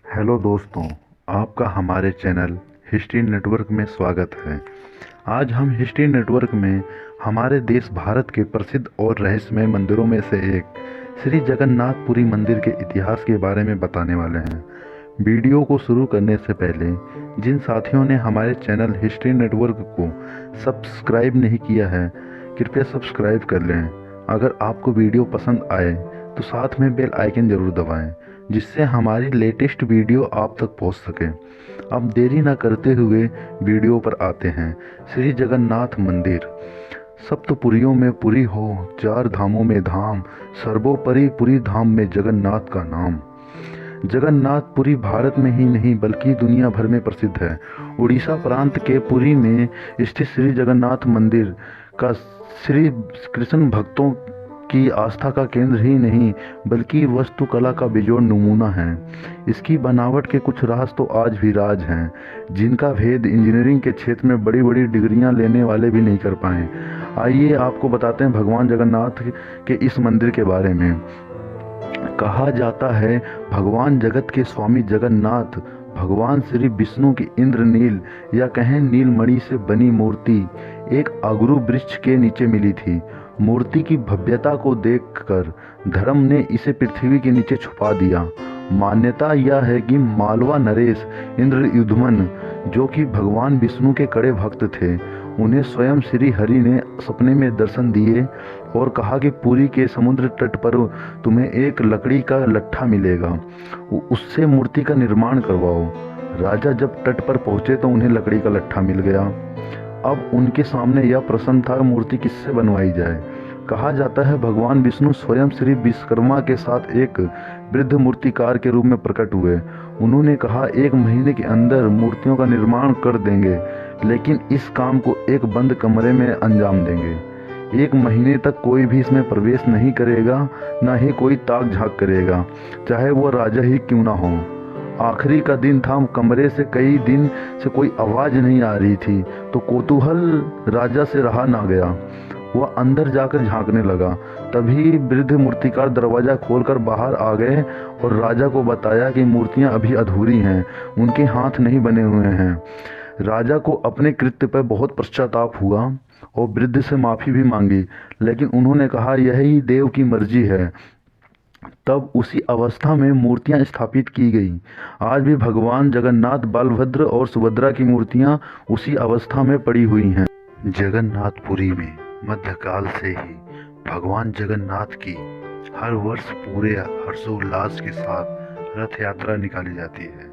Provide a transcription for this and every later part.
Hello दोस्तों, आपका हमारे चैनल हिस्ट्री नेटवर्क में स्वागत है। आज हम हिस्ट्री नेटवर्क में हमारे देश भारत के प्रसिद्ध और रहस्यमय मंदिरों में से एक श्री जगन्नाथपुरी मंदिर के इतिहास के बारे में बताने वाले हैं। वीडियो को शुरू करने से पहले जिन साथियों ने हमारे चैनल हिस्ट्री नेटवर्क को सब्सक्राइब नहीं किया है, कृपया सब्सक्राइब कर लें। अगर आपको वीडियो पसंद आए तो साथ में बेल आइकन जरूर दबाएं, जिससे हमारी लेटेस्ट वीडियो आप तक पहुंच सके। अब देरी न करते हुए वीडियो पर आते हैं। श्री जगन्नाथ मंदिर। सप्तपुरियों में पुरी हो, चार धामों में धाम, सर्वोपरि पुरी धाम में जगन्नाथ का नाम। जगन्नाथपुरी भारत में ही नहीं बल्कि दुनिया भर में प्रसिद्ध है। उड़ीसा प्रांत के पुरी में स्थित श्री जगन्नाथ मंदिर का श्री कृष्ण भक्तों की आस्था का केंद्र ही नहीं बल्कि वास्तुकला का बेजोड़ नमूना है। इसकी बनावट के कुछ राज तो आज भी राज हैं, जिनका भेद इंजीनियरिंग के क्षेत्र में बड़ी बड़ी डिग्रियां लेने वाले भी नहीं कर पाए। आइए आपको बताते हैं भगवान जगन्नाथ के इस मंदिर के बारे में। कहा जाता है भगवान जगत के स्वामी जगन्नाथ भगवान श्री विष्णु की इंद्रनील या कहें नीलमणि से बनी मूर्ति एक अगरू वृक्ष के नीचे मिली थी। मूर्ति की भव्यता को देखकर धर्म ने इसे पृथ्वी के नीचे छुपा दिया। मान्यता यह है कि मालवा नरेश इंद्रयुधमन, जो कि भगवान विष्णु के कड़े भक्त थे, उन्हें स्वयं श्री हरि ने सपने में दर्शन दिए और कहा कि पुरी के समुद्र तट पर तुम्हें एक लकड़ी का लट्ठा मिलेगा, उससे मूर्ति का निर्माण करवाओ। राजा जब तट पर पहुंचे तो उन्हें लकड़ी का लट्ठा मिल गया। अब उनके सामने यह प्रश्न था, मूर्ति किससे बनवाई जाए। कहा जाता है भगवान विष्णु स्वयं श्री विश्वकर्मा के साथ एक वृद्ध मूर्तिकार के रूप में प्रकट हुए। उन्होंने कहा 1 महीने के अंदर मूर्तियों का निर्माण कर देंगे, लेकिन इस काम को एक बंद कमरे में अंजाम देंगे। 1 महीने तक कोई भी इसमें प्रवेश नहीं करेगा, न ही कोई ताक झांक करेगा, चाहे वो राजा ही क्यों ना हो। आखिरी का दिन था, कमरे से कई दिन से कोई आवाज नहीं आ रही थी, तो कौतूहल राजा से रहा ना गया। वह अंदर जाकर झांकने लगा। तभी वृद्ध मूर्तिकार दरवाजा खोलकर बाहर आ गए और राजा को बताया कि मूर्तियां अभी अधूरी हैं, उनके हाथ नहीं बने हुए हैं। राजा को अपने कृत्य पर बहुत पश्चाताप हुआ और वृद्ध से माफी भी मांगी, लेकिन उन्होंने कहा यही देव की मर्जी है। तब उसी अवस्था में मूर्तियां स्थापित की गई। आज भी भगवान जगन्नाथ, बलभद्र और सुभद्रा की मूर्तियां उसी अवस्था में पड़ी हुई हैं। जगन्नाथपुरी में मध्यकाल से ही भगवान जगन्नाथ की हर वर्ष पूरे हर्षोल्लास के साथ रथ यात्रा निकाली जाती है।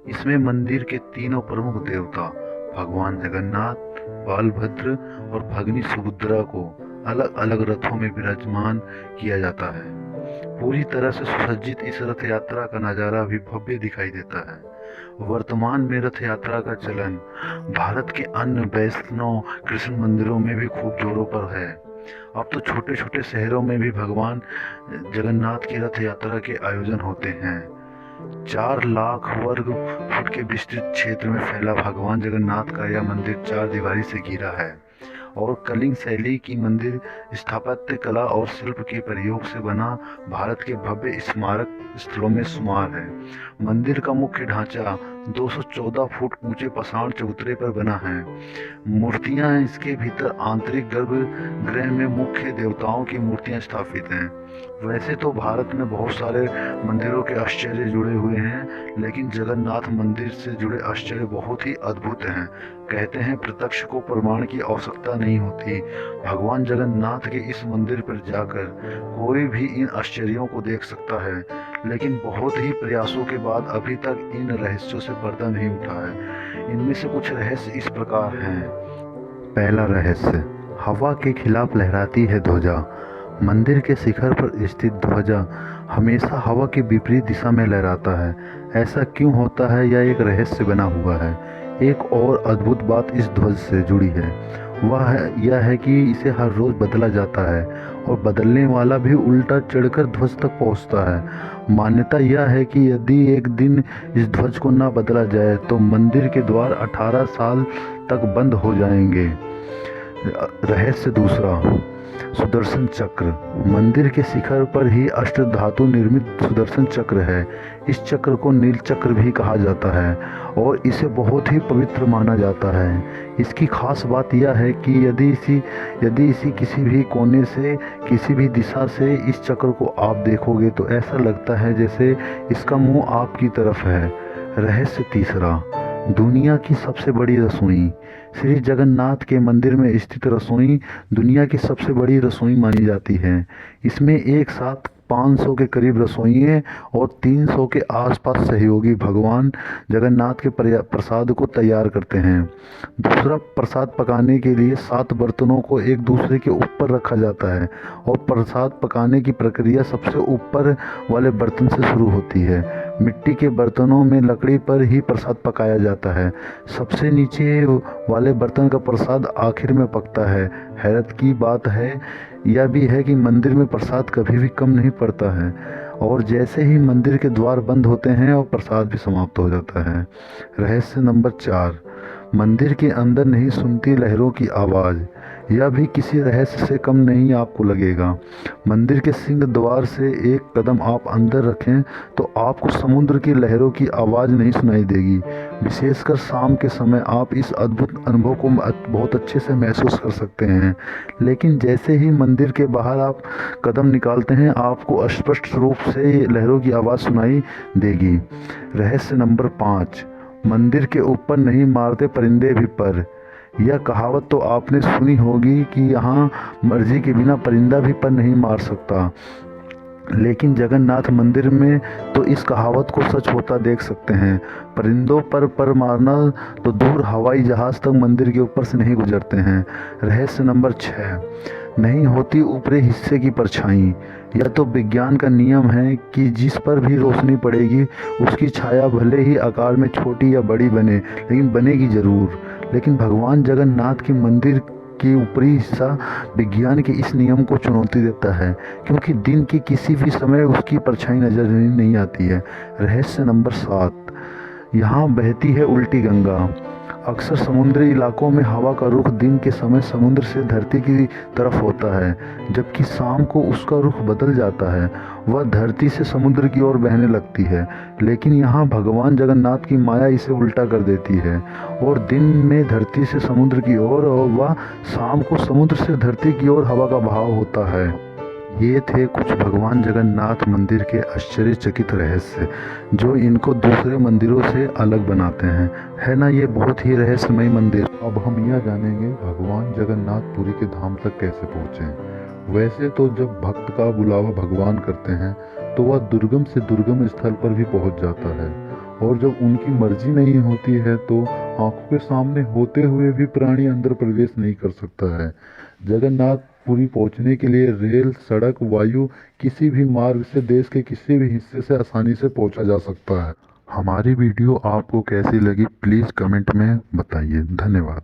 इसमें मंदिर के तीनों प्रमुख देवता भगवान जगन्नाथ, बलभद्र और भगनी सुभद्रा को अलग अलग रथों में विराजमान किया जाता है। पूरी तरह से सुसज्जित इस रथ यात्रा का नज़ारा भी भव्य दिखाई देता है। वर्तमान में रथ यात्रा का चलन भारत के अन्य वैष्णव कृष्ण मंदिरों में भी खूब जोरों पर है। अब तो छोटे छोटे शहरों में भी भगवान जगन्नाथ की रथ यात्रा के आयोजन होते हैं। 4 लाख वर्ग फुट के विस्तृत क्षेत्र में फैला भगवान जगन्नाथ का यह मंदिर 4 दीवारी से घिरा है और कलिंग शैली की मंदिर स्थापत्य कला और शिल्प के प्रयोग से बना भारत के भव्य स्मारक स्थलों में शुमार है। मंदिर का मुख्य ढांचा 214 फुट ऊंचे पाषाण चबूतरे पर बना है। मूर्तियां इसके भीतर आंतरिक गर्भगृह में मुख्य देवताओं की मूर्तियां स्थापित हैं। वैसे तो भारत में बहुत सारे मंदिरों के आश्चर्य जुड़े हुए हैं, लेकिन जगन्नाथ मंदिर से जुड़े आश्चर्य बहुत ही अद्भुत हैं। कहते हैं प्रत्यक्ष को प्रमाण की आवश्यकता नहीं होती। भगवान जगन्नाथ के इस मंदिर पर जाकर कोई भी इन आश्चर्यों को देख सकता है, लेकिन बहुत ही प्रयासों के बाद अभी तक इन रहस्यों से पर्दा नहीं उठा है। इनमें से कुछ रहस्य इस प्रकार हैं। पहला रहस्य, हवा के खिलाफ लहराती है ध्वजा। मंदिर के शिखर पर स्थित ध्वजा हमेशा हवा के विपरीत दिशा में लहराता है। ऐसा क्यों होता है, यह एक रहस्य बना हुआ है। एक और अद्भुत बात इस ध्वज से जुड़ी है, यह है कि इसे हर रोज बदला जाता है और बदलने वाला भी उल्टा चढ़कर ध्वज तक पहुंचता है। मान्यता यह है कि यदि एक दिन इस ध्वज को न बदला जाए तो मंदिर के द्वार 18 साल तक बंद हो जाएंगे। रहस्य दूसरा, सुदर्शन चक्र। मंदिर के शिखर पर ही अष्टधातु निर्मित सुदर्शन चक्र है। इस चक्र को नील चक्र भी कहा जाता है और इसे बहुत ही पवित्र माना जाता है। इसकी खास बात यह है कि यदि इसी किसी भी कोने से, किसी भी दिशा से इस चक्र को आप देखोगे तो ऐसा लगता है जैसे इसका मुंह आपकी तरफ है। रहस्य तीसरा, दुनिया की सबसे बड़ी रसोई। श्री जगन्नाथ के मंदिर में स्थित रसोई दुनिया की सबसे बड़ी रसोई मानी जाती है। इसमें एक साथ 500 के करीब रसोइये और 300 के आसपास सहयोगी भगवान जगन्नाथ के प्रसाद को तैयार करते हैं। दूसरा, प्रसाद पकाने के लिए 7 बर्तनों को एक दूसरे के ऊपर रखा जाता है और प्रसाद पकाने की प्रक्रिया सबसे ऊपर वाले बर्तन से शुरू होती है। मिट्टी के बर्तनों में लकड़ी पर ही प्रसाद पकाया जाता है। सबसे नीचे वाले बर्तन का प्रसाद आखिर में पकता है। हैरत की बात है यह भी है कि मंदिर में प्रसाद कभी भी कम नहीं पड़ता है और जैसे ही मंदिर के द्वार बंद होते हैं और प्रसाद भी समाप्त हो जाता है। रहस्य नंबर 4, मंदिर के अंदर नहीं सुनती लहरों की आवाज़। यह भी किसी रहस्य से कम नहीं आपको लगेगा। मंदिर के सिंह द्वार से एक कदम आप अंदर रखें तो आपको समुद्र की लहरों की आवाज़ नहीं सुनाई देगी। विशेषकर शाम के समय आप इस अद्भुत अनुभव को बहुत अच्छे से महसूस कर सकते हैं। लेकिन जैसे ही मंदिर के बाहर आप कदम निकालते हैं आपको स्पष्ट रूप से लहरों की आवाज़ सुनाई देगी। रहस्य नंबर 5, मंदिर के ऊपर नहीं मारते परिंदे भी पर। यह कहावत तो आपने सुनी होगी कि यहाँ मर्जी के बिना परिंदा भी पर नहीं मार सकता, लेकिन जगन्नाथ मंदिर में तो इस कहावत को सच होता देख सकते हैं। परिंदों पर मारना तो दूर, हवाई जहाज़ तक मंदिर के ऊपर से नहीं गुजरते हैं। रहस्य नंबर 6, नहीं होती ऊपरी हिस्से की परछाई। यह तो विज्ञान का नियम है कि जिस पर भी रोशनी पड़ेगी उसकी छाया भले ही आकार में छोटी या बड़ी बने, लेकिन बनेगी ज़रूर। लेकिन भगवान जगन्नाथ के मंदिर की ऊपरी हिस्सा विज्ञान के इस नियम को चुनौती देता है, क्योंकि दिन के किसी भी समय उसकी परछाई नजर नहीं आती है। रहस्य नंबर 7, यहाँ बहती है उल्टी गंगा। अक्सर समुद्री इलाकों में हवा का रुख दिन के समय समुद्र से धरती की तरफ होता है, जबकि शाम को उसका रुख बदल जाता है, वह धरती से समुद्र की ओर बहने लगती है। लेकिन यहाँ भगवान जगन्नाथ की माया इसे उल्टा कर देती है और दिन में धरती से समुद्र की ओर और वह शाम को समुद्र से धरती की ओर हवा का बहाव होता है। ये थे कुछ भगवान जगन्नाथ मंदिर के आश्चर्यचकित रहस्य जो इनको दूसरे मंदिरों से अलग बनाते हैं। है ना ये बहुत ही रहस्यमय मंदिर। अब हम यह जानेंगे भगवान जगन्नाथ पुरी के धाम तक कैसे पहुँचे। वैसे तो जब भक्त का बुलावा भगवान करते हैं तो वह दुर्गम से दुर्गम स्थल पर भी पहुँच जाता है, और जब उनकी मर्जी नहीं होती है तो आंखों के सामने होते हुए भी प्राणी अंदर प्रवेश नहीं कर सकता है। जगन्नाथ पुरी पहुंचने के लिए रेल, सड़क, वायु किसी भी मार्ग से देश के किसी भी हिस्से से आसानी से पहुंचा जा सकता है। हमारी वीडियो आपको कैसी लगी प्लीज़ कमेंट में बताइए। धन्यवाद।